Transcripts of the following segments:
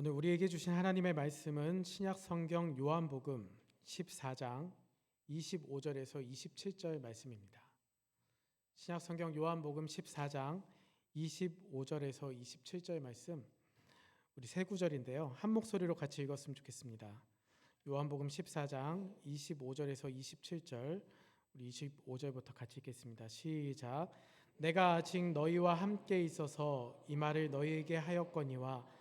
오늘 우리에게 주신 하나님의 말씀은 신약 성경 요한복음 14장 25절에서 27절 말씀입니다. 신약 성경 요한복음 14장 25절에서 27절 말씀, 우리 세 구절인데요. 한 목소리로 같이 읽었으면 좋겠습니다. 요한복음 14장 25절에서 27절, 우리 25절부터 같이 읽겠습니다. 시작. 내가 아직 너희와 함께 있어서 이 말을 너희에게 하였거니와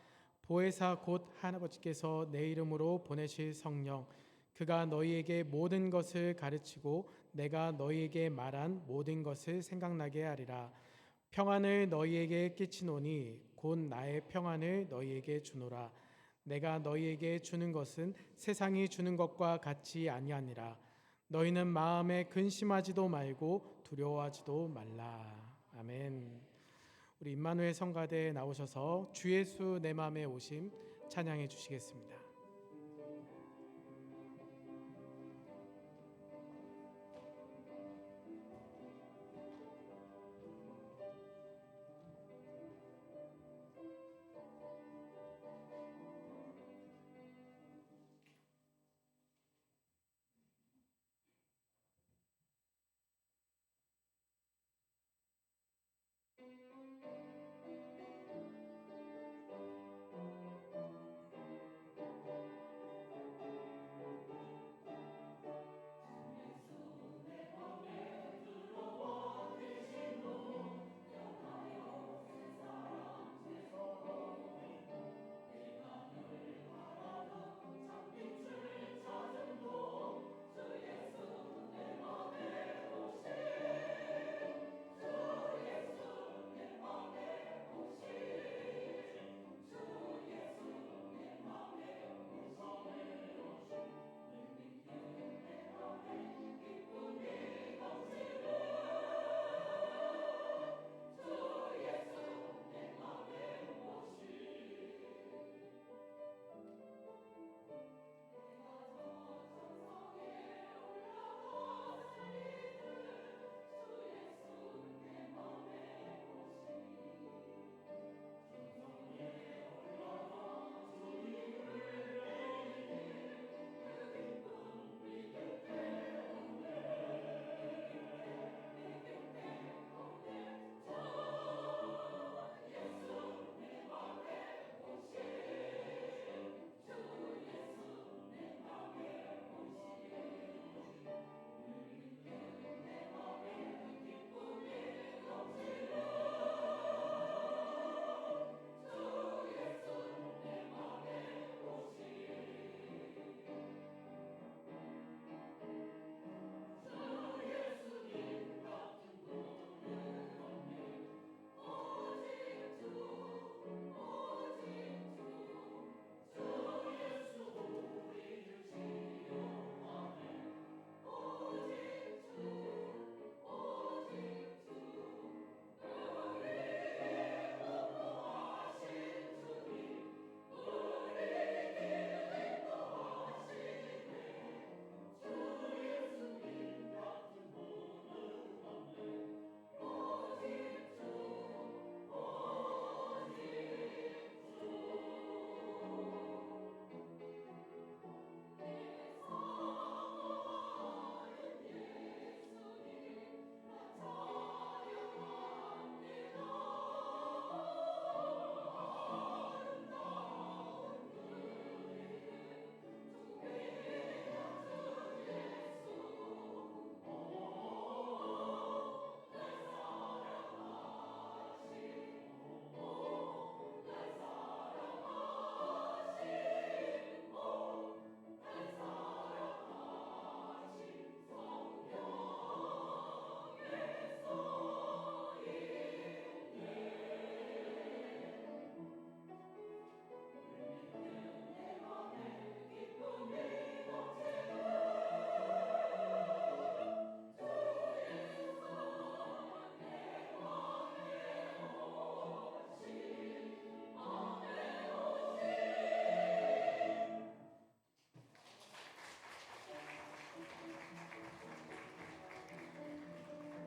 보혜사 곧 아버지께서 내 이름으로 보내실 성령, 그가 너희에게 모든 것을 가르치고 내가 너희에게 말한 모든 것을 생각나게 하리라. 평안을 너희에게 끼치노니 곧 나의 평안을 너희에게 주노라. 내가 너희에게 주는 것은 세상이 주는 것과 같이 아니하니라. 너희는 마음에 근심하지도 말고 두려워하지도 말라. 아멘. 우리 임마누엘 성가대에 나오셔서 주 예수 내 맘에 오심 찬양해 주시겠습니다.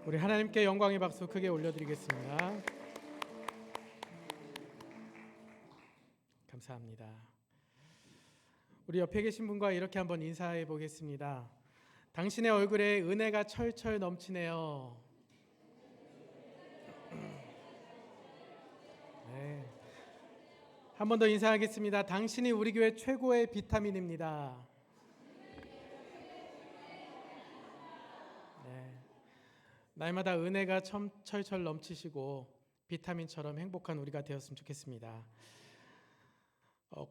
우리 하나님께 영광의 박수 크게 올려드리겠습니다. 감사합니다. 우리 옆에 계신 분과 이렇게 한번 인사해 보겠습니다. 당신의 얼굴에 은혜가 철철 넘치네요. 네. 한 번 더 인사하겠습니다. 당신이 우리 교회 최고의 비타민입니다. 네. 날마다 은혜가 철철 넘치시고 비타민처럼 행복한 우리가 되었으면 좋겠습니다.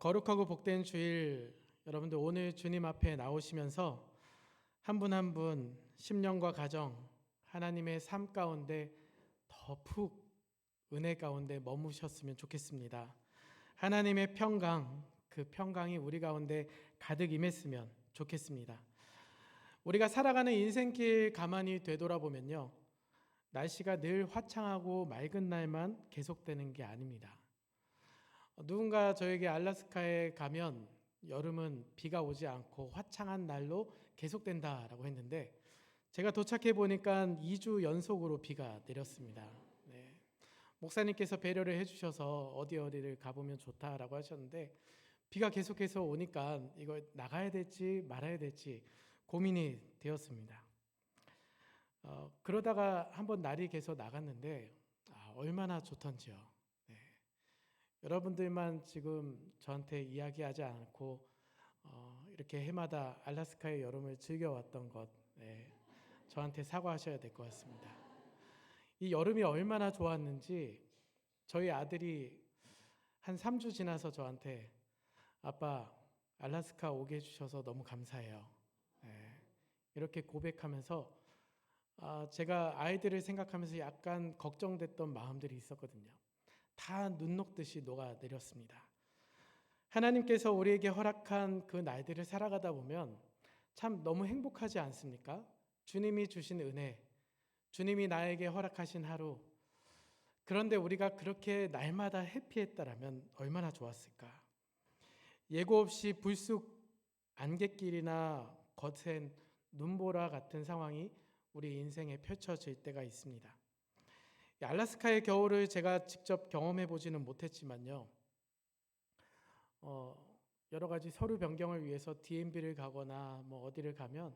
거룩하고 복된 주일, 여러분들 오늘 주님 앞에 나오시면서 한 분 한 분 심령과 가정, 하나님의 삶 가운데 더 푹 은혜 가운데 머무셨으면 좋겠습니다. 하나님의 평강, 그 평강이 우리 가운데 가득 임했으면 좋겠습니다. 우리가 살아가는 인생길 가만히 되돌아보면요, 날씨가 늘 화창하고 맑은 날만 계속되는 게 아닙니다. 누군가 저에게 알래스카에 가면 여름은 비가 오지 않고 화창한 날로 계속된다라고 했는데, 제가 도착해 보니까 2주 연속으로 비가 내렸습니다. 네. 목사님께서 배려를 해주셔서 어디를 가보면 좋다라고 하셨는데, 비가 계속해서 오니까 이거 나가야 될지 말아야 될지 고민이 되었습니다. 그러다가 한번 날이 계속 나갔는데 얼마나 좋던지요. 네. 여러분들만 지금 저한테 이야기하지 않고 이렇게 해마다 알래스카의 여름을 즐겨왔던 것, 네, 저한테 사과하셔야 될 것 같습니다. 이 여름이 얼마나 좋았는지 저희 아들이 한 3주 지나서 저한테 아빠 알래스카 오게 해주셔서 너무 감사해요. 네, 이렇게 고백하면서 제가 아이들을 생각하면서 약간 걱정됐던 마음들이 있었거든요. 다 눈 녹듯이 녹아내렸습니다. 하나님께서 우리에게 허락한 그 날들을 살아가다 보면 참 너무 행복하지 않습니까? 주님이 주신 은혜, 주님이 나에게 허락하신 하루, 그런데 우리가 그렇게 날마다 해피했다라면 얼마나 좋았을까? 예고 없이 불쑥 안갯길이나 거센 눈보라 같은 상황이 우리 인생에 펼쳐질 때가 있습니다. 알래스카의 겨울을 제가 직접 경험해 보지는 못했지만요, 여러 가지 서류 변경을 위해서 DMV를 가거나 뭐 어디를 가면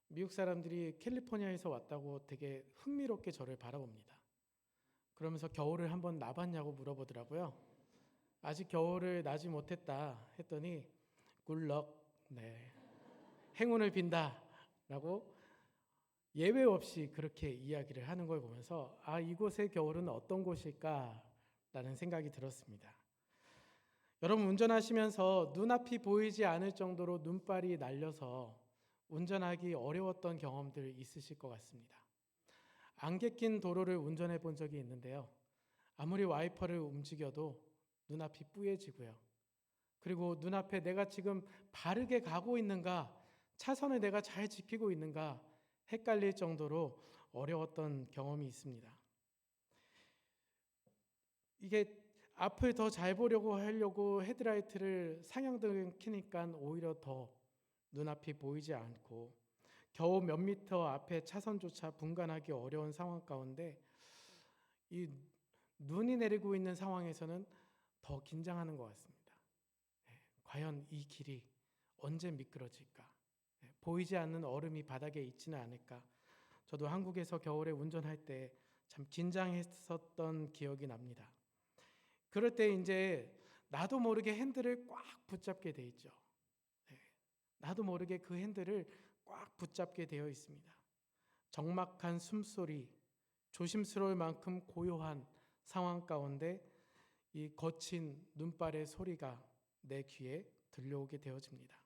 미국 사람들이 캘리포니아에서 왔다고 되게 흥미롭게 저를 바라봅니다. 그러면서 겨울을 한번 나봤냐고 물어보더라고요. 아직 겨울을 나지 못했다 했더니 굿럭, 네, 행운을 빈다라고 예외 없이 그렇게 이야기를 하는 걸 보면서 이곳의 겨울은 어떤 곳일까라는 생각이 들었습니다. 여러분, 운전하시면서 눈앞이 보이지 않을 정도로 눈발이 날려서 운전하기 어려웠던 경험들 있으실 것 같습니다. 안개 낀 도로를 운전해 본 적이 있는데요, 아무리 와이퍼를 움직여도 눈앞이 뿌얘지고요, 그리고 눈앞에 내가 지금 바르게 가고 있는가, 차선을 내가 잘 지키고 있는가 헷갈릴 정도로 어려웠던 경험이 있습니다. 이게 앞을 더 잘 보려고 하려고 헤드라이트를 상향등을 켜니까 오히려 더 눈앞이 보이지 않고 겨우 몇 미터 앞에 차선조차 분간하기 어려운 상황 가운데 이 눈이 내리고 있는 상황에서는 더 긴장하는 것 같습니다. 과연 이 길이 언제 미끄러질까? 보이지 않는 얼음이 바닥에 있지는 않을까? 저도 한국에서 겨울에 운전할 때 참 긴장했었던 기억이 납니다. 그럴 때 이제 나도 모르게 핸들을 꽉 붙잡게 돼 있죠. 나도 모르게 그 핸들을 꽉 붙잡게 되어 있습니다. 적막한 숨소리, 조심스러울 만큼 고요한 상황 가운데 이 거친 눈발의 소리가 내 귀에 들려오게 되어집니다.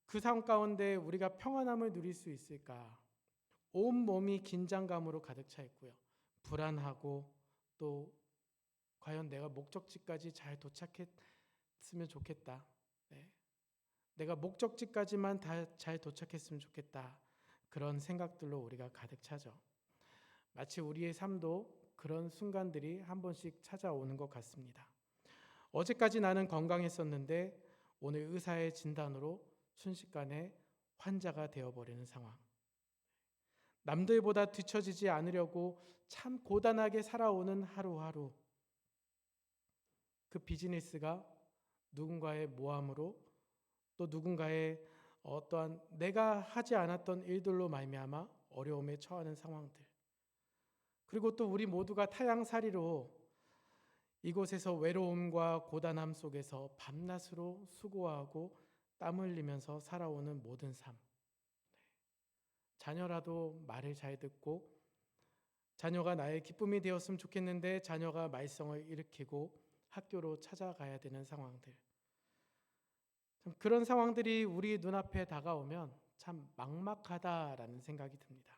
그 상황 가운데 우리가 평안함을 누릴 수 있을까? 온 몸이 긴장감으로 가득 차 있고요, 불안하고 또 과연 내가 목적지까지 잘 도착했으면 좋겠다. 네. 내가 목적지까지만 다 잘 도착했으면 좋겠다. 그런 생각들로 우리가 가득 차죠. 마치 우리의 삶도 그런 순간들이 한 번씩 찾아오는 것 같습니다. 어제까지 나는 건강했었는데 오늘 의사의 진단으로 순식간에 환자가 되어버리는 상황. 남들보다 뒤처지지 않으려고 참 고단하게 살아오는 하루하루. 그 비즈니스가 누군가의 모함으로 또 누군가의 어떠한 내가 하지 않았던 일들로 말미암아 어려움에 처하는 상황들, 그리고 또 우리 모두가 타향살이로 이곳에서 외로움과 고단함 속에서 밤낮으로 수고하고 땀 흘리면서 살아오는 모든 삶. 자녀라도 말을 잘 듣고 자녀가 나의 기쁨이 되었으면 좋겠는데 자녀가 말썽을 일으키고 학교로 찾아가야 되는 상황들. 참 그런 상황들이 우리 눈앞에 다가오면 참 막막하다라는 생각이 듭니다.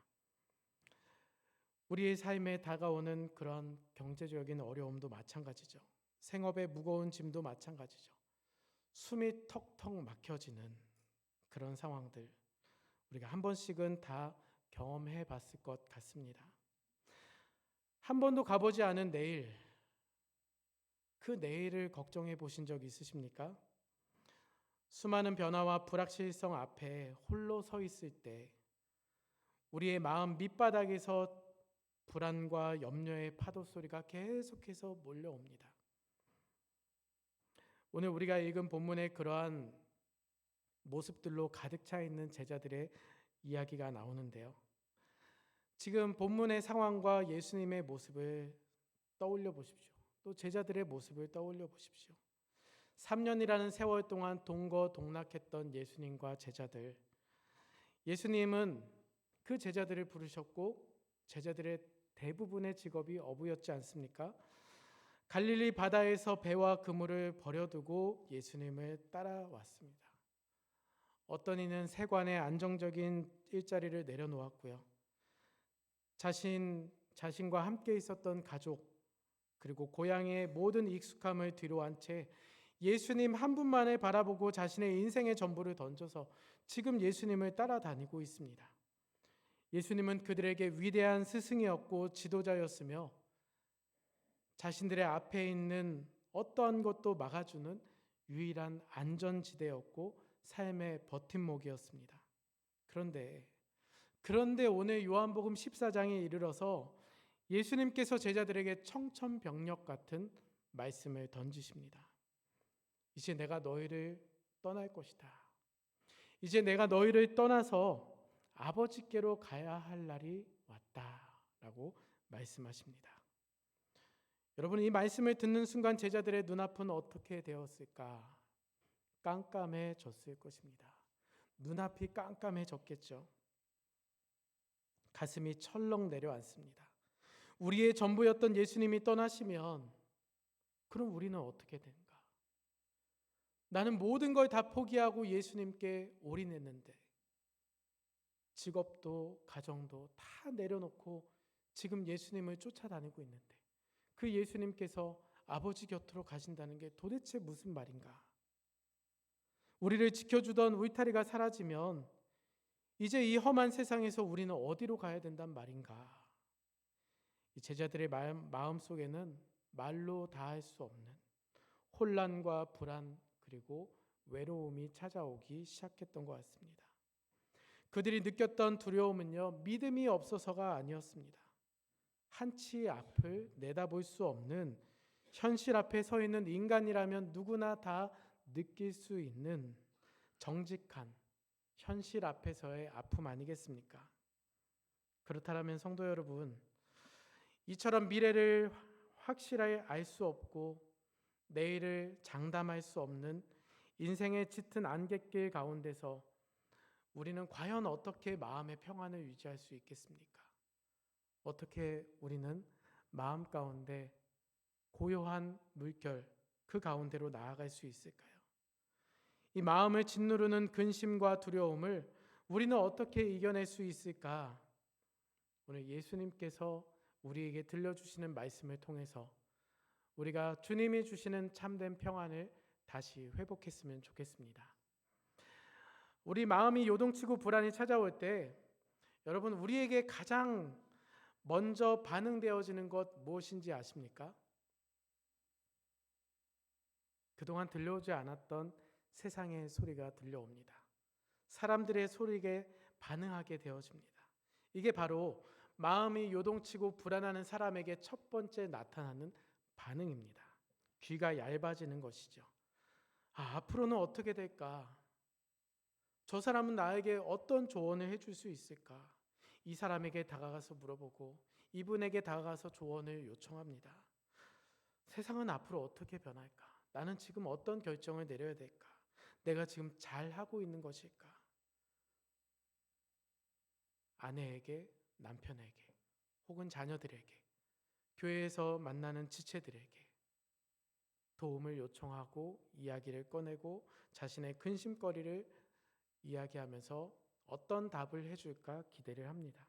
우리의 삶에 다가오는 그런 경제적인 어려움도 마찬가지죠. 생업의 무거운 짐도 마찬가지죠. 숨이 턱턱 막혀지는 그런 상황들, 우리가 한 번씩은 다 경험해 봤을 것 같습니다. 한 번도 가보지 않은 내일, 그 내일을 걱정해 보신 적 있으십니까? 수많은 변화와 불확실성 앞에 홀로 서 있을 때 우리의 마음 밑바닥에서 불안과 염려의 파도 소리가 계속해서 몰려옵니다. 오늘 우리가 읽은 본문에 그러한 모습들로 가득 차 있는 제자들의 이야기가 나오는데요. 지금 본문의 상황과 예수님의 모습을 떠올려 보십시오. 또 제자들의 모습을 떠올려 보십시오. 3년이라는 세월 동안 동거동락했던 예수님과 제자들. 예수님은 그 제자들을 부르셨고 제자들의 대부분의 직업이 어부였지 않습니까? 갈릴리 바다에서 배와 그물을 버려두고 예수님을 따라왔습니다. 어떤 이는 세관에 안정적인 일자리를 내려놓았고요. 자신과 함께 있었던 가족 그리고 고향의 모든 익숙함을 뒤로한 채 예수님 한 분만을 바라보고 자신의 인생의 전부를 던져서 지금 예수님을 따라다니고 있습니다. 예수님은 그들에게 위대한 스승이었고 지도자였으며 자신들의 앞에 있는 어떠한 것도 막아주는 유일한 안전지대였고 삶의 버팀목이었습니다. 그런데 오늘 요한복음 14장에 이르러서 예수님께서 제자들에게 청천벽력 같은 말씀을 던지십니다. 이제 내가 너희를 떠날 것이다. 이제 내가 너희를 떠나서 아버지께로 가야 할 날이 왔다라고 말씀하십니다. 여러분, 이 말씀을 듣는 순간 제자들의 눈앞은 어떻게 되었을까? 깜깜해졌을 것입니다. 눈앞이 깜깜해졌겠죠. 가슴이 철렁 내려앉습니다. 우리의 전부였던 예수님이 떠나시면 그럼 우리는 어떻게 된가? 나는 모든 걸 다 포기하고 예수님께 올인했는데 직업도 가정도 다 내려놓고 지금 예수님을 쫓아다니고 있는데 그 예수님께서 아버지 곁으로 가신다는 게 도대체 무슨 말인가? 우리를 지켜주던 울타리가 사라지면 이제 이 험한 세상에서 우리는 어디로 가야 된단 말인가? 이 제자들의 마음 속에는 말로 다할 수 없는 혼란과 불안 그리고 외로움이 찾아오기 시작했던 것 같습니다. 그들이 느꼈던 두려움은요, 믿음이 없어서가 아니었습니다. 한치 앞을 내다볼 수 없는 현실 앞에 서 있는 인간이라면 누구나 다 느낄 수 있는 정직한 현실 앞에서의 아픔 아니겠습니까? 그렇다면 성도 여러분, 이처럼 미래를 확실하게 알 수 없고 내일을 장담할 수 없는 인생의 짙은 안갯길 가운데서 우리는 과연 어떻게 마음의 평안을 유지할 수 있겠습니까? 어떻게 우리는 마음 가운데 고요한 물결 그 가운데로 나아갈 수 있을까요? 이 마음을 짓누르는 근심과 두려움을 우리는 어떻게 이겨낼 수 있을까? 오늘 예수님께서 우리에게 들려주시는 말씀을 통해서 우리가 주님이 주시는 참된 평안을 다시 회복했으면 좋겠습니다. 우리 마음이 요동치고 불안이 찾아올 때 여러분 우리에게 가장 먼저 반응되어지는 것 무엇인지 아십니까? 그동안 들려오지 않았던 세상의 소리가 들려옵니다. 사람들의 소리에 반응하게 되어집니다. 이게 바로 마음이 요동치고 불안하는 사람에게 첫 번째 나타나는 반응입니다. 귀가 얇아지는 것이죠. 앞으로는 어떻게 될까? 저 사람은 나에게 어떤 조언을 해줄 수 있을까? 이 사람에게 다가가서 물어보고 이분에게 다가가서 조언을 요청합니다. 세상은 앞으로 어떻게 변할까? 나는 지금 어떤 결정을 내려야 될까? 내가 지금 잘 하고 있는 것일까? 아내에게, 남편에게, 혹은 자녀들에게, 교회에서 만나는 지체들에게 도움을 요청하고 이야기를 꺼내고 자신의 근심거리를 이야기하면서 어떤 답을 해줄까 기대를 합니다.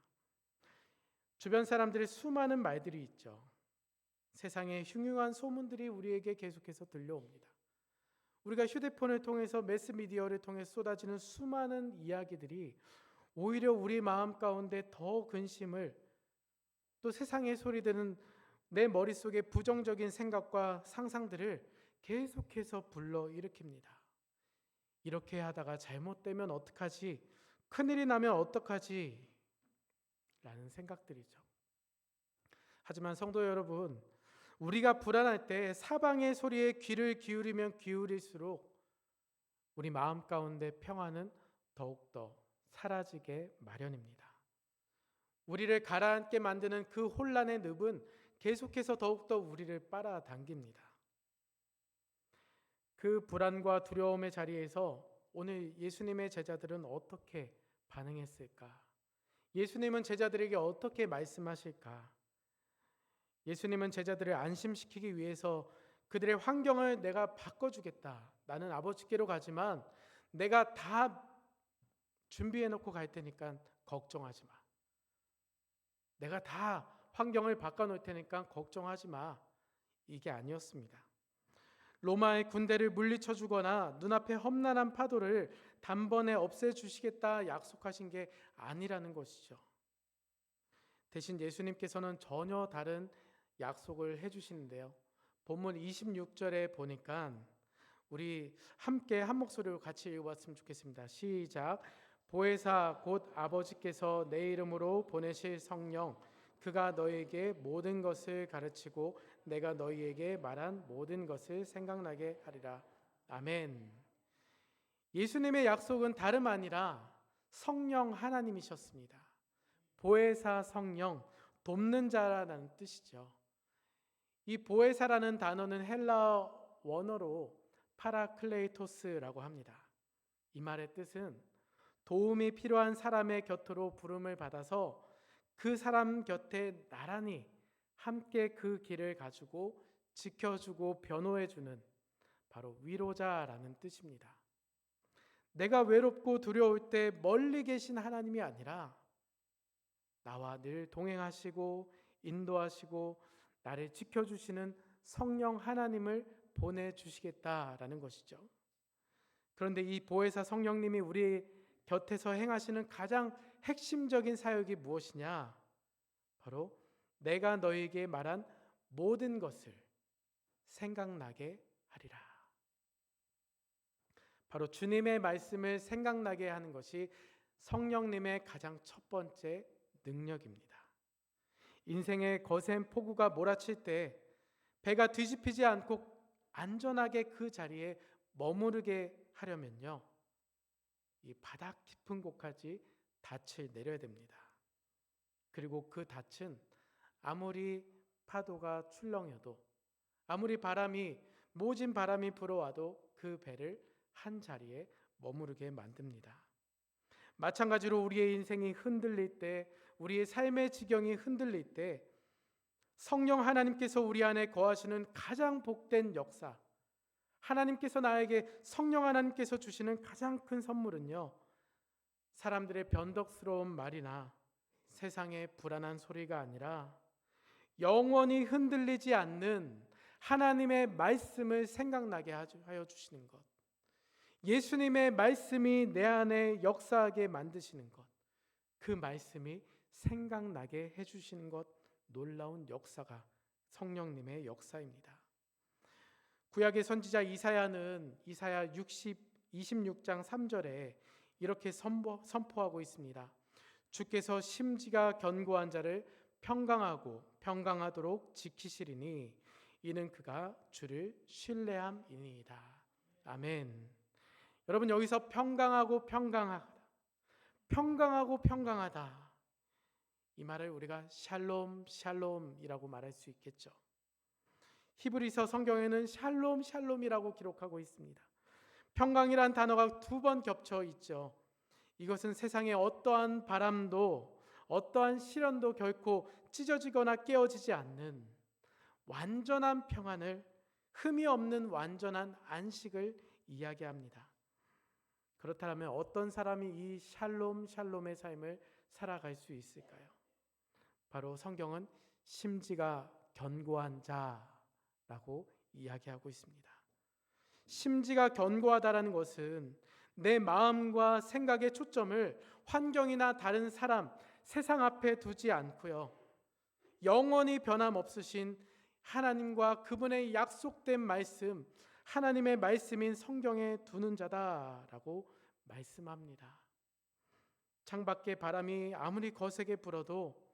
주변 사람들의 수많은 말들이 있죠. 세상의 흉흉한 소문들이 우리에게 계속해서 들려옵니다. 우리가 휴대폰을 통해서 매스미디어를 통해 쏟아지는 수많은 이야기들이 오히려 우리 마음 가운데 더 근심을, 또 세상의 소리들은 내 머릿속에 부정적인 생각과 상상들을 계속해서 불러일으킵니다. 이렇게 하다가 잘못되면 어떡하지? 큰일이 나면 어떡하지? 라는 생각들이죠. 하지만 성도 여러분, 우리가 불안할 때 사방의 소리에 귀를 기울이면 기울일수록 우리 마음 가운데 평안은 더욱더 사라지게 마련입니다. 우리를 가라앉게 만드는 그 혼란의 늪은 계속해서 더욱더 우리를 빨아당깁니다. 그 불안과 두려움의 자리에서 오늘 예수님의 제자들은 어떻게 반응했을까? 예수님은 제자들에게 어떻게 말씀하실까? 예수님은 제자들을 안심시키기 위해서 그들의 환경을 내가 바꿔주겠다. 나는 아버지께로 가지만 내가 다 준비해 놓고 갈 테니까 걱정하지 마. 내가 다 환경을 바꿔놓을 테니까 걱정하지 마. 이게 아니었습니다. 로마의 군대를 물리쳐 주거나 눈앞에 험난한 파도를 단번에 없애주시겠다 약속하신 게 아니라는 것이죠. 대신 예수님께서는 전혀 다른 약속을 해주시는데요. 본문 26절에 보니까 우리 함께 한 목소리로 같이 읽어봤으면 좋겠습니다. 시작. 보혜사 곧 아버지께서 내 이름으로 보내실 성령 그가 너희에게 모든 것을 가르치고 내가 너희에게 말한 모든 것을 생각나게 하리라. 아멘. 예수님의 약속은 다름 아니라 성령 하나님이셨습니다. 보혜사 성령, 돕는 자라는 뜻이죠. 이 보혜사라는 단어는 헬라 원어로 파라클레이토스라고 합니다. 이 말의 뜻은 도움이 필요한 사람의 곁으로 부름을 받아서 그 사람 곁에 나란히 함께 그 길을 가지고 지켜주고 변호해주는 바로 위로자라는 뜻입니다. 내가 외롭고 두려울 때 멀리 계신 하나님이 아니라 나와 늘 동행하시고 인도하시고 나를 지켜주시는 성령 하나님을 보내주시겠다라는 것이죠. 그런데 이 보혜사 성령님이 우리 곁에서 행하시는 가장 핵심적인 사역이 무엇이냐? 바로 내가 너희에게 말한 모든 것을 생각나게 하리라. 바로 주님의 말씀을 생각나게 하는 것이 성령님의 가장 첫 번째 능력입니다. 인생의 거센 폭우가 몰아칠 때 배가 뒤집히지 않고 안전하게 그 자리에 머무르게 하려면요, 이 바닥 깊은 곳까지 닻을 내려야 됩니다. 그리고 그 닻은 아무리 파도가 출렁여도 아무리 모진 바람이 불어와도 그 배를 한 자리에 머무르게 만듭니다. 마찬가지로 우리의 인생이 흔들릴 때, 우리의 삶의 지경이 흔들릴 때 성령 하나님께서 우리 안에 거하시는 가장 복된 역사, 하나님께서 나에게 성령 하나님께서 주시는 가장 큰 선물은요, 사람들의 변덕스러운 말이나 세상의 불안한 소리가 아니라 영원히 흔들리지 않는 하나님의 말씀을 생각나게 하여 주시는 것, 예수님의 말씀이 내 안에 역사하게 만드시는 것, 그 말씀이 생각나게 해주시는 것, 놀라운 역사가 성령님의 역사입니다. 구약의 선지자 이사야는 이사야 26장 3절에 이렇게 선포하고 있습니다. 주께서 심지가 견고한 자를 평강하고 평강하도록 지키시리니 이는 그가 주를 신뢰함이니이다. 아멘. 여러분, 여기서 평강하고 평강하다, 이 말을 우리가 샬롬이라고 말할 수 있겠죠. 히브리서 성경에는 샬롬이라고 기록하고 있습니다. 평강이란 단어가 2번 겹쳐 있죠. 이것은 세상의 어떠한 바람도 어떠한 시련도 결코 찢어지거나 깨어지지 않는 완전한 평안을, 흠이 없는 완전한 안식을 이야기합니다. 그렇다면 어떤 사람이 이 샬롬의 삶을 살아갈 수 있을까요? 바로 성경은 심지가 견고한 자라고 이야기하고 있습니다. 심지가 견고하다라는 것은 내 마음과 생각의 초점을 환경이나 다른 사람, 세상 앞에 두지 않고요, 영원히 변함없으신 하나님과 그분의 약속된 말씀, 하나님의 말씀인 성경에 두는 자다라고 말씀합니다. 창밖에 바람이 아무리 거세게 불어도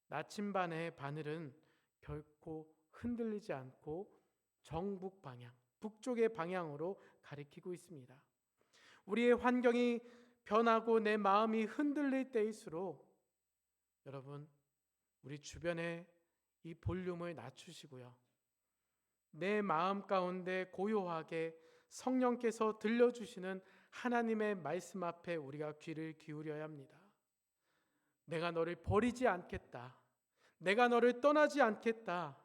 나침반의 바늘은 결코 흔들리지 않고 정북 방향, 북쪽의 방향으로 가리키고 있습니다. 우리의 환경이 변하고 내 마음이 흔들릴 때일수록 여러분, 우리 주변에 이 볼륨을 낮추시고요, 내 마음 가운데 고요하게 성령께서 들려주시는 하나님의 말씀 앞에 우리가 귀를 기울여야 합니다. 내가 너를 버리지 않겠다. 내가 너를 떠나지 않겠다.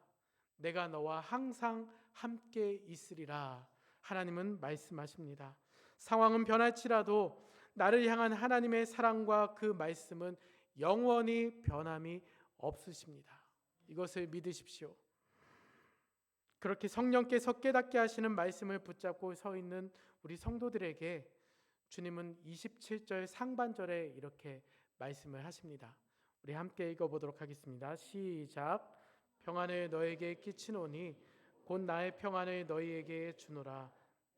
내가 너와 항상 함께 있으리라. 하나님은 말씀하십니다. 상황은 변할지라도 나를 향한 하나님의 사랑과 그 말씀은 영원히 변함이 없으십니다. 이것을 믿으십시오. 그렇게 성령께서 깨닫게 하시는 말씀을 붙잡고 서 있는 우리 성도들에게 주님은 27절 상반절에 이렇게 말씀을 하십니다. 우리 함께 읽어보도록 하겠습니다. 시작. 평안을 너에게 끼치노니 곧 나의 평안을 너희에게 주노라.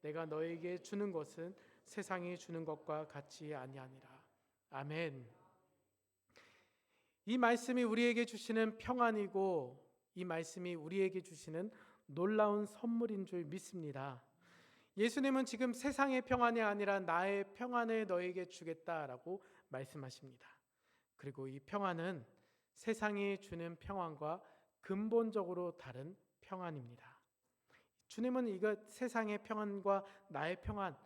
내가 너에게 주는 것은 세상이 주는 것과 같이 아니하니라. 아멘. 이 말씀이 우리에게 주시는 평안이고 이 말씀이 우리에게 주시는 놀라운 선물인 줄 믿습니다. 예수님은 지금 세상의 평안이 아니라 나의 평안을 너에게 주겠다라고 말씀하십니다. 그리고 이 평안은 세상이 주는 평안과 근본적으로 다른 평안입니다. 주님은 이것, 세상의 평안과 나의 평안,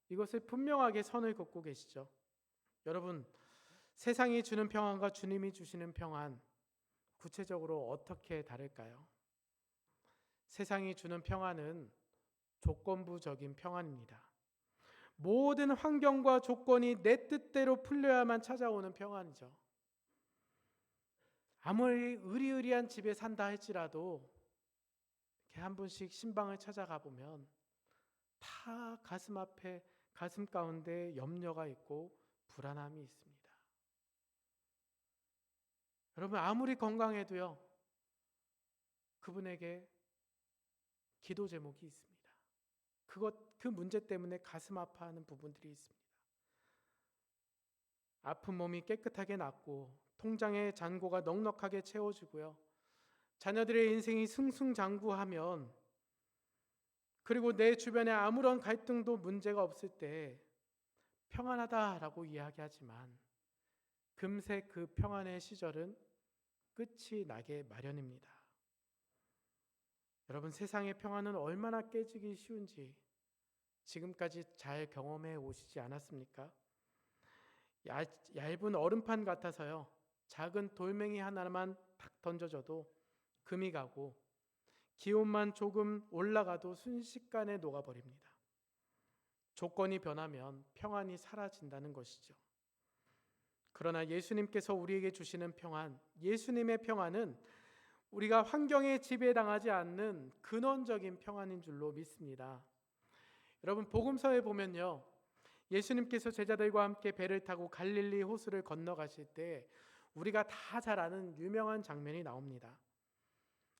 이것을 분명하게 선을 긋고 계시죠. 여러분, 세상이 주는 평안과 주님이 주시는 평안, 구체적으로 어떻게 다를까요? 세상이 주는 평안은 조건부적인 평안입니다. 모든 환경과 조건이 내 뜻대로 풀려야만 찾아오는 평안이죠. 아무리 의리의리한 집에 산다 할지라도 이렇게 한 번씩 신방을 찾아가 보면 다 가슴 앞에, 가슴 가운데 염려가 있고 불안함이 있습니다. 여러분, 아무리 건강해도요, 그분에게 기도 제목이 있습니다. 그 문제 때문에 가슴 아파하는 부분들이 있습니다. 아픈 몸이 깨끗하게 낫고 통장의 잔고가 넉넉하게 채워지고요, 자녀들의 인생이 승승장구하면, 그리고 내 주변에 아무런 갈등도 문제가 없을 때 평안하다라고 이야기하지만 금세 그 평안의 시절은 끝이 나게 마련입니다. 여러분, 세상의 평안은 얼마나 깨지기 쉬운지 지금까지 잘 경험해 오시지 않았습니까? 얇은 얼음판 같아서요, 작은 돌멩이 하나만 탁 던져줘도 금이 가고 기온만 조금 올라가도 순식간에 녹아버립니다. 조건이 변하면 평안이 사라진다는 것이죠. 그러나 예수님께서 우리에게 주시는 평안, 예수님의 평안은 우리가 환경에 지배당하지 않는 근원적인 평안인 줄로 믿습니다. 여러분, 복음서에 보면요, 예수님께서 제자들과 함께 배를 타고 갈릴리 호수를 건너가실 때 우리가 다 잘 아는 유명한 장면이 나옵니다.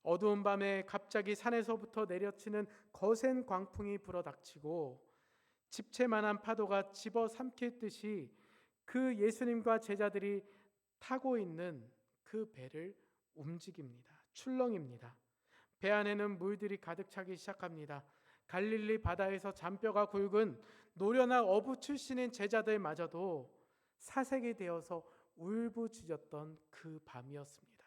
어두운 밤에 갑자기 산에서부터 내려치는 거센 광풍이 불어닥치고 집채만한 파도가 집어삼킬 듯이 그 예수님과 제자들이 타고 있는 그 배를 움직입니다. 출렁입니다. 배 안에는 물들이 가득 차기 시작합니다. 갈릴리 바다에서 잔뼈가 굵은 노련한 어부 출신인 제자들마저도 사색이 되어서 울부짖었던 그 밤이었습니다.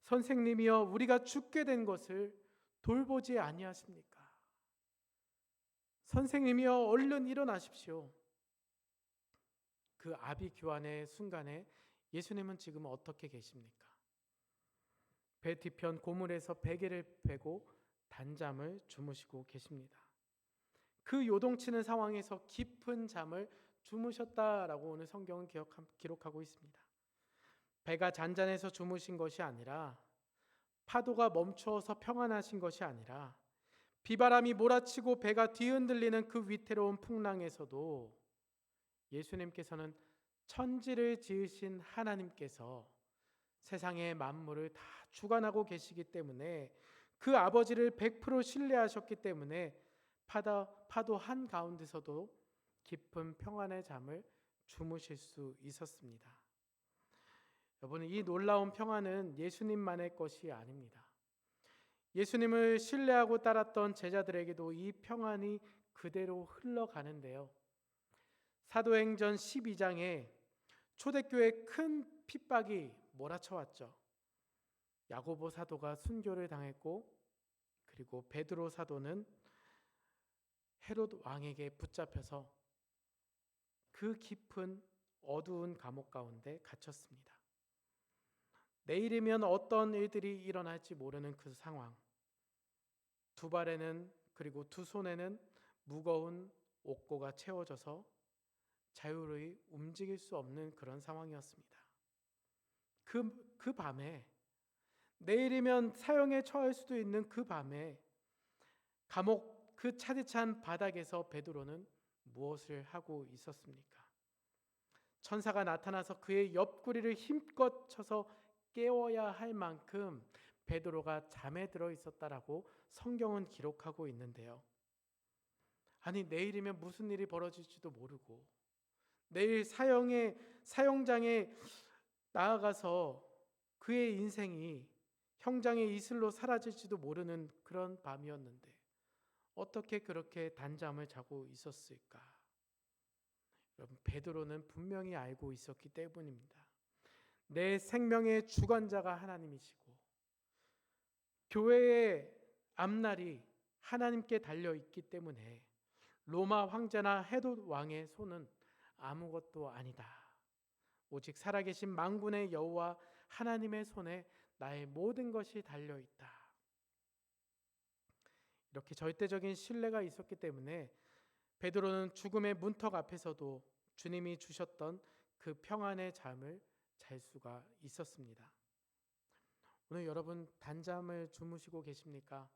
선생님이여, 우리가 죽게 된 것을 돌보지 아니하십니까? 선생님이여, 얼른 일어나십시오. 그 아비 규환의 순간에 예수님은 지금 어떻게 계십니까? 배 뒤편 고물에서 베개를 베고 단잠을 주무시고 계십니다. 그 요동치는 상황에서 깊은 잠을 주무셨다라고 오늘 성경은 기록하고 있습니다. 배가 잔잔해서 주무신 것이 아니라, 파도가 멈추어서 평안하신 것이 아니라, 비바람이 몰아치고 배가 뒤흔들리는 그 위태로운 풍랑에서도 예수님께서는 천지를 지으신 하나님께서 세상의 만물을 다 주관하고 계시기 때문에, 그 아버지를 100% 신뢰하셨기 때문에 파도 한가운데서도 깊은 평안의 잠을 주무실 수 있었습니다. 여러분, 이 놀라운 평안은 예수님만의 것이 아닙니다. 예수님을 신뢰하고 따랐던 제자들에게도 이 평안이 그대로 흘러가는데요. 사도행전 12장에 초대교회에 큰 핍박이 몰아쳐왔죠. 야고보 사도가 순교를 당했고, 그리고 베드로 사도는 헤롯 왕에게 붙잡혀서 그 깊은 어두운 감옥 가운데 갇혔습니다. 내일이면 어떤 일들이 일어날지 모르는 그 상황. 두 발에는, 그리고 두 손에는 무거운 옥고가 채워져서 자유로이 움직일 수 없는 그런 상황이었습니다. 그 밤에, 내일이면 사형에 처할 수도 있는 그 밤에 감옥 그 차디찬 바닥에서 베드로는 무엇을 하고 있었습니까? 천사가 나타나서 그의 옆구리를 힘껏 쳐서 깨워야 할 만큼 베드로가 잠에 들어 있었다라고 성경은 기록하고 있는데요. 아니, 내일이면 무슨 일이 벌어질지도 모르고, 내일 사형장에 나아가서 그의 인생이 형장의 이슬로 사라질지도 모르는 그런 밤이었는데 어떻게 그렇게 단잠을 자고 있었을까? 여러분, 베드로는 분명히 알고 있었기 때문입니다. 내 생명의 주관자가 하나님이시고, 교회의 앞날이 하나님께 달려 있기 때문에 로마 황제나 헤롯 왕의 손은 아무것도 아니다. 오직 살아계신 만군의 여호와 하나님의 손에 나의 모든 것이 달려 있다. 이렇게 절대적인 신뢰가 있었기 때문에 베드로는 죽음의 문턱 앞에서도 주님이 주셨던 그 평안의 잠을 잘 수가 있었습니다. 오늘 여러분, 단잠을 주무시고 계십니까?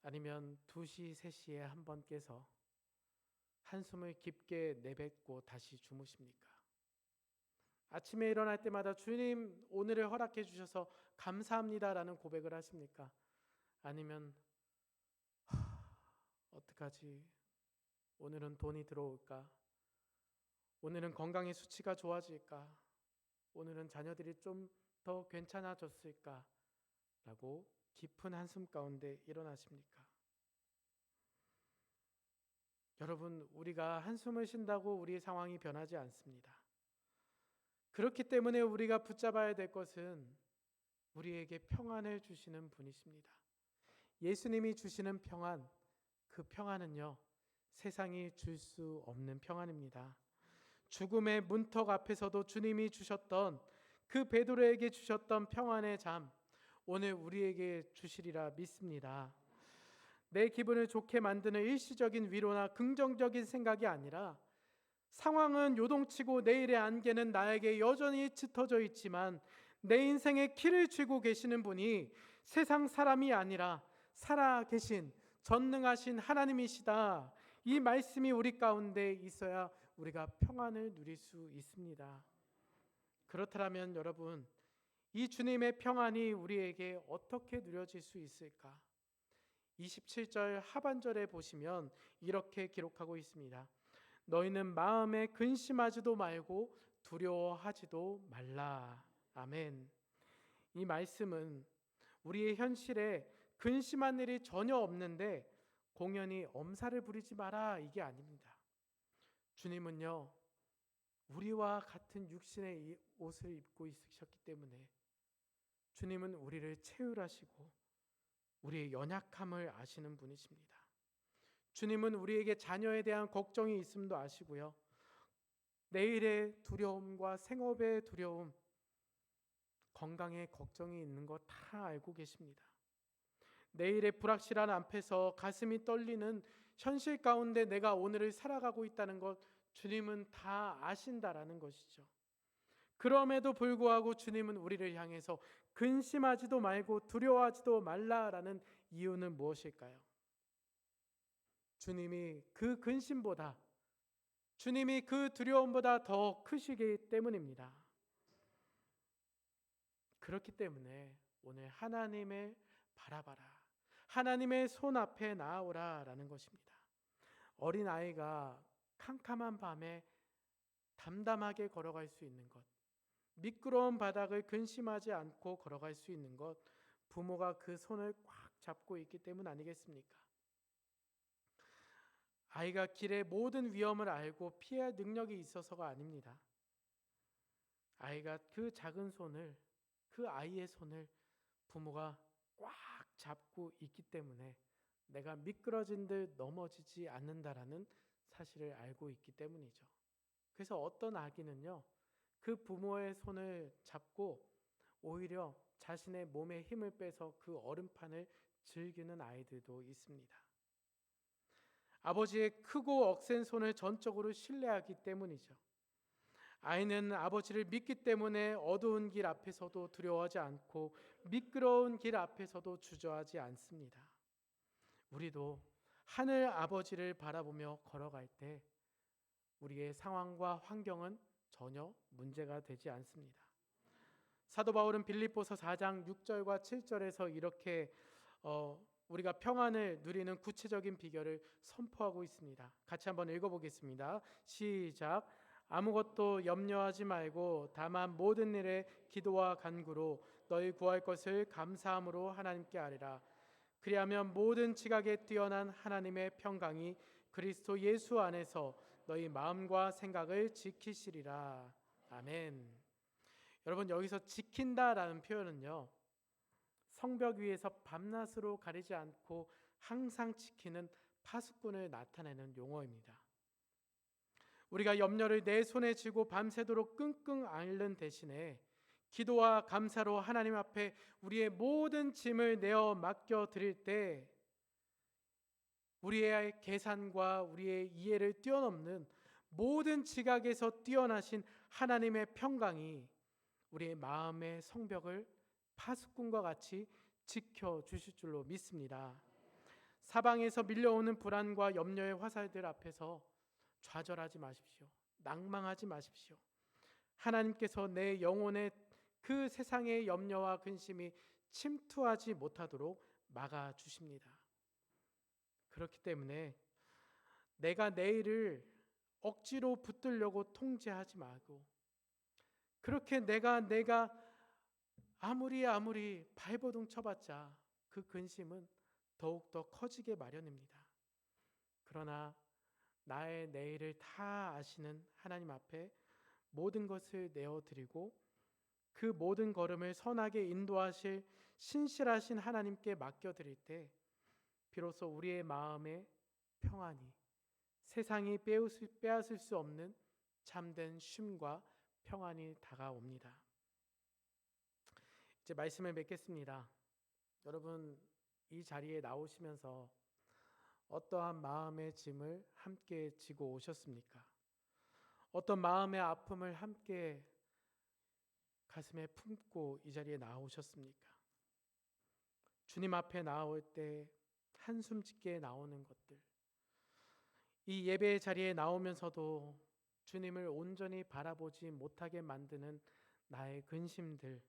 아니면 2시, 3시에 한 번 깨서 한숨을 깊게 내뱉고 다시 주무십니까? 아침에 일어날 때마다 주님, 오늘을 허락해 주셔서 감사합니다라는 고백을 하십니까? 아니면 어떡하지? 오늘은 돈이 들어올까? 오늘은 건강의 수치가 좋아질까? 오늘은 자녀들이 좀 더 괜찮아졌을까? 라고 깊은 한숨 가운데 일어나십니까? 여러분, 우리가 한숨을 쉰다고 우리의 상황이 변하지 않습니다. 그렇기 때문에 우리가 붙잡아야 될 것은 우리에게 평안을 주시는 분이십니다. 예수님이 주시는 평안, 그 평안은요, 세상이 줄 수 없는 평안입니다. 죽음의 문턱 앞에서도 주님이 주셨던, 그 베드로에게 주셨던 평안의 잠, 오늘 우리에게 주시리라 믿습니다. 내 기분을 좋게 만드는 일시적인 위로나 긍정적인 생각이 아니라, 상황은 요동치고 내일의 안개는 나에게 여전히 짙어져 있지만 내 인생의 키를 쥐고 계시는 분이 세상 사람이 아니라 살아계신 전능하신 하나님이시다. 이 말씀이 우리 가운데 있어야 우리가 평안을 누릴 수 있습니다. 그렇다면 여러분, 이 주님의 평안이 우리에게 어떻게 누려질 수 있을까? 27절 하반절에 보시면 이렇게 기록하고 있습니다. 너희는 마음에 근심하지도 말고 두려워하지도 말라. 아멘. 이 말씀은 우리의 현실에 근심한 일이 전혀 없는데 공연히 엄살을 부리지 마라, 이게 아닙니다. 주님은요, 우리와 같은 육신의 이 옷을 입고 있으셨기 때문에 주님은 우리를 체휼하시고 우리의 연약함을 아시는 분이십니다. 주님은 우리에게 자녀에 대한 걱정이 있음도 아시고요, 내일의 두려움과 생업의 두려움, 건강에 걱정이 있는 거 다 알고 계십니다. 내일의 불확실한 앞에서 가슴이 떨리는 현실 가운데 내가 오늘을 살아가고 있다는 것 주님은 다 아신다라는 것이죠. 그럼에도 불구하고 주님은 우리를 향해서 근심하지도 말고 두려워하지도 말라라는 이유는 무엇일까요? 주님이 그 근심보다, 주님이 그 두려움보다 더 크시기 때문입니다. 그렇기 때문에 오늘 하나님을 바라봐라, 하나님의 손 앞에 나아오라 라는 것입니다. 어린아이가 캄캄한 밤에 담담하게 걸어갈 수 있는 것, 미끄러운 바닥을 근심하지 않고 걸어갈 수 있는 것, 부모가 그 손을 꽉 잡고 있기 때문 아니겠습니까? 아이가 길의 모든 위험을 알고 피할 능력이 있어서가 아닙니다. 아이가 그 작은 손을, 그 아이의 손을 부모가 꽉 잡고 있기 때문에 내가 미끄러진 듯 넘어지지 않는다라는 사실을 알고 있기 때문이죠. 그래서 어떤 아기는요, 그 부모의 손을 잡고 오히려 자신의 몸에 힘을 빼서 그 얼음판을 즐기는 아이들도 있습니다. 아버지의 크고 억센 손을 전적으로 신뢰하기 때문이죠. 아이는 아버지를 믿기 때문에 어두운 길 앞에서도 두려워하지 않고 미끄러운 길 앞에서도 주저하지 않습니다. 우리도 하늘 아버지를 바라보며 걸어갈 때 우리의 상황과 환경은 전혀 문제가 되지 않습니다. 사도 바울은 빌립보서 4장 6절과 7절에서 이렇게 우리가 평안을 누리는 구체적인 비결을 선포하고 있습니다. 같이 한번 읽어보겠습니다. 시작. 아무것도 염려하지 말고 다만 모든 일에 기도와 간구로 너희 구할 것을 감사함으로 하나님께 아뢰라. 그리하면 모든 지각에 뛰어난 하나님의 평강이 그리스도 예수 안에서 너희 마음과 생각을 지키시리라. 아멘. 여러분, 여기서 지킨다라는 표현은요, 성벽 위에서 밤낮으로 가리지 않고 항상 지키는 파수꾼을 나타내는 용어입니다. 우리가 염려를 내 손에 쥐고 밤새도록 끙끙 앓는 대신에 기도와 감사로 하나님 앞에 우리의 모든 짐을 내어 맡겨 드릴 때 우리의 계산과 우리의 이해를 뛰어넘는 모든 지각에서 뛰어나신 하나님의 평강이 우리의 마음의 성벽을 파수꾼과 같이 지켜주실 줄로 믿습니다. 사방에서 밀려오는 불안과 염려의 화살들 앞에서 좌절하지 마십시오. 낭망하지 마십시오. 하나님께서 내 영혼에 그 세상의 염려와 근심이 침투하지 못하도록 막아주십니다. 그렇기 때문에 내가 내일을 억지로 붙들려고 통제하지 말고, 그렇게 내가 아무리 발버둥 쳐봤자 그 근심은 더욱더 커지게 마련입니다. 그러나 나의 내일을 다 아시는 하나님 앞에 모든 것을 내어드리고 그 모든 걸음을 선하게 인도하실 신실하신 하나님께 맡겨드릴 때 비로소 우리의 마음의 평안이 세상이 빼앗을 수 없는 참된 쉼과 평안이 다가옵니다. 이제 말씀을 맺겠습니다. 여러분, 이 자리에 나오시면서 어떠한 마음의 짐을 함께 지고 오셨습니까? 어떤 마음의 아픔을 함께 가슴에 품고 이 자리에 나오셨습니까? 주님 앞에 나올 때 한숨 짓게 나오는 것들, 이 예배의 자리에 나오면서도 주님을 온전히 바라보지 못하게 만드는 나의 근심들,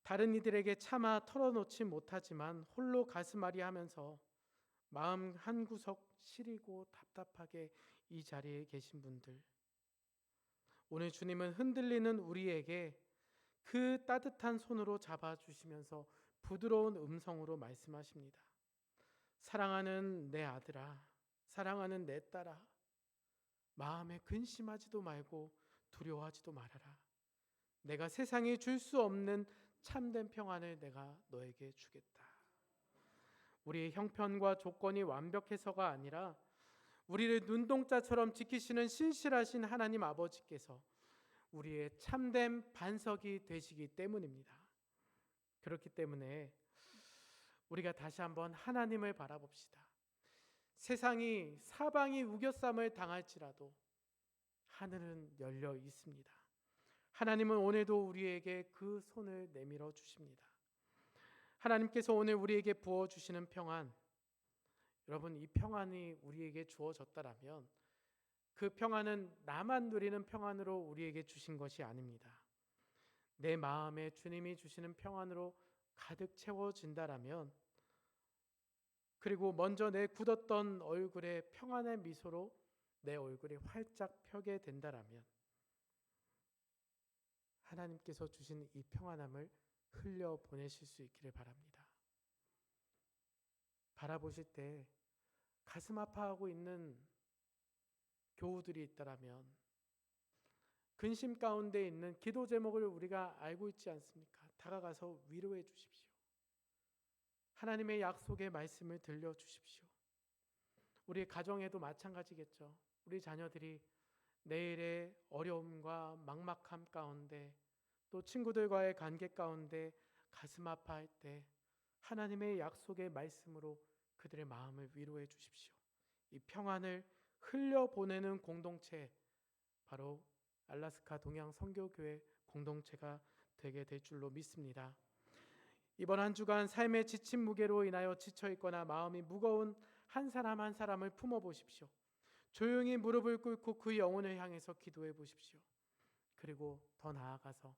다른 이들에게 차마 털어놓지 못하지만 홀로 가슴앓이 하면서 마음 한구석 시리고 답답하게 이 자리에 계신 분들, 오늘 주님은 흔들리는 우리에게 그 따뜻한 손으로 잡아주시면서 부드러운 음성으로 말씀하십니다. 사랑하는 내 아들아, 사랑하는 내 딸아, 마음에 근심하지도 말고 두려워하지도 말아라. 내가 세상에 줄 수 없는 참된 평안을 내가 너에게 주겠다. 우리의 형편과 조건이 완벽해서가 아니라 우리를 눈동자처럼 지키시는 신실하신 하나님 아버지께서 우리의 참된 반석이 되시기 때문입니다. 그렇기 때문에 우리가 다시 한번 하나님을 바라봅시다. 세상이 사방이 우겨쌈을 당할지라도 하늘은 열려 있습니다. 하나님은 오늘도 우리에게 그 손을 내밀어 주십니다. 하나님께서 오늘 우리에게 부어주시는 평안, 여러분, 이 평안이 우리에게 주어졌다라면 그 평안은 나만 누리는 평안으로 우리에게 주신 것이 아닙니다. 내 마음에 주님이 주시는 평안으로 가득 채워진다라면, 그리고 먼저 내 굳었던 얼굴에 평안의 미소로 내 얼굴이 활짝 펴게 된다라면 하나님께서 주신 이 평안함을 흘려보내실 수 있기를 바랍니다. 바라보실 때 가슴 아파하고 있는 교우들이 있다라면, 근심 가운데 있는 기도 제목을 우리가 알고 있지 않습니까? 다가가서 위로해 주십시오. 하나님의 약속의 말씀을 들려주십시오. 우리 가정에도 마찬가지겠죠. 우리 자녀들이 내일의 어려움과 막막함 가운데, 또 친구들과의 관계 가운데 가슴 아파할 때 하나님의 약속의 말씀으로 그들의 마음을 위로해 주십시오. 이 평안을 흘려보내는 공동체, 바로 알라스카 동양 선교교회 공동체가 되게 될 줄로 믿습니다. 이번 한 주간 삶의 지친 무게로 인하여 지쳐있거나 마음이 무거운 한 사람 한 사람을 품어보십시오. 조용히 무릎을 꿇고 그 영혼을 향해서 기도해 보십시오. 그리고 더 나아가서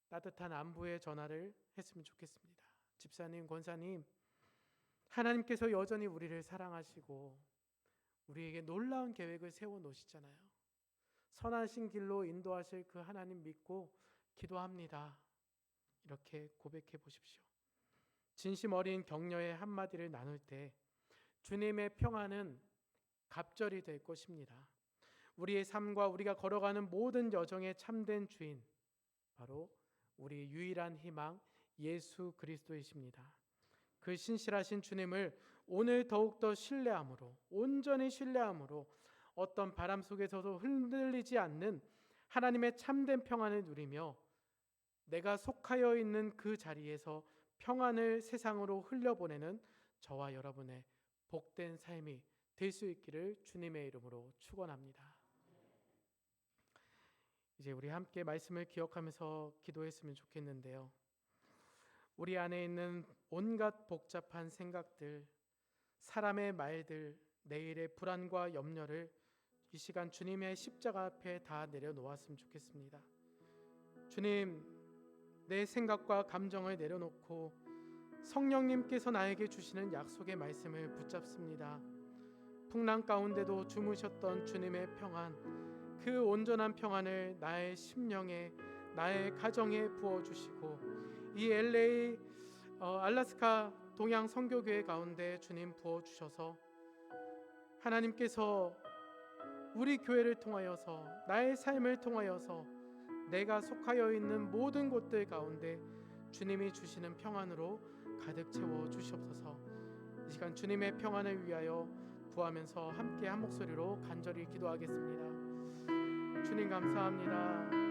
따뜻한 안부의 전화를 했으면 좋겠습니다. 집사님, 권사님, 하나님께서 여전히 우리를 사랑하시고 우리에게 놀라운 계획을 세워놓으시잖아요. 선하신 길로 인도하실 그 하나님 믿고 기도합니다. 이렇게 고백해 보십시오. 진심 어린 격려의 한마디를 나눌 때 주님의 평안은 갑절이 될 것입니다. 우리의 삶과 우리가 걸어가는 모든 여정의 참된 주인, 바로 우리 유일한 희망 예수 그리스도이십니다. 그 신실하신 주님을 오늘 더욱더 신뢰함으로, 온전히 신뢰함으로 어떤 바람 속에서도 흔들리지 않는 하나님의 참된 평안을 누리며 내가 속하여 있는 그 자리에서 평안을 세상으로 흘려보내는 저와 여러분의 복된 삶이 될 수 있기를 주님의 이름으로 축원합니다. 이제 우리 함께 말씀을 기억하면서 기도했으면 좋겠는데요. 우리 안에 있는 온갖 복잡한 생각들, 사람의 말들, 내일의 불안과 염려를 이 시간 주님의 십자가 앞에 다 내려놓았으면 좋겠습니다. 주님, 내 생각과 감정을 내려놓고 성령님께서 나에게 주시는 약속의 말씀을 붙잡습니다. 풍랑 가운데도 주무셨던 주님의 평안, 그 온전한 평안을 나의 심령에, 나의 가정에 부어주시고 이 LA 알라스카 동양 선교교회 가운데 주님 부어주셔서 하나님께서 우리 교회를 통하여서, 나의 삶을 통하여서 내가 속하여 있는 모든 곳들 가운데 주님이 주시는 평안으로 가득 채워 주시옵소서. 이 시간 주님의 평안을 위하여 구하면서 함께 한 목소리로 간절히 기도하겠습니다. 주님 감사합니다.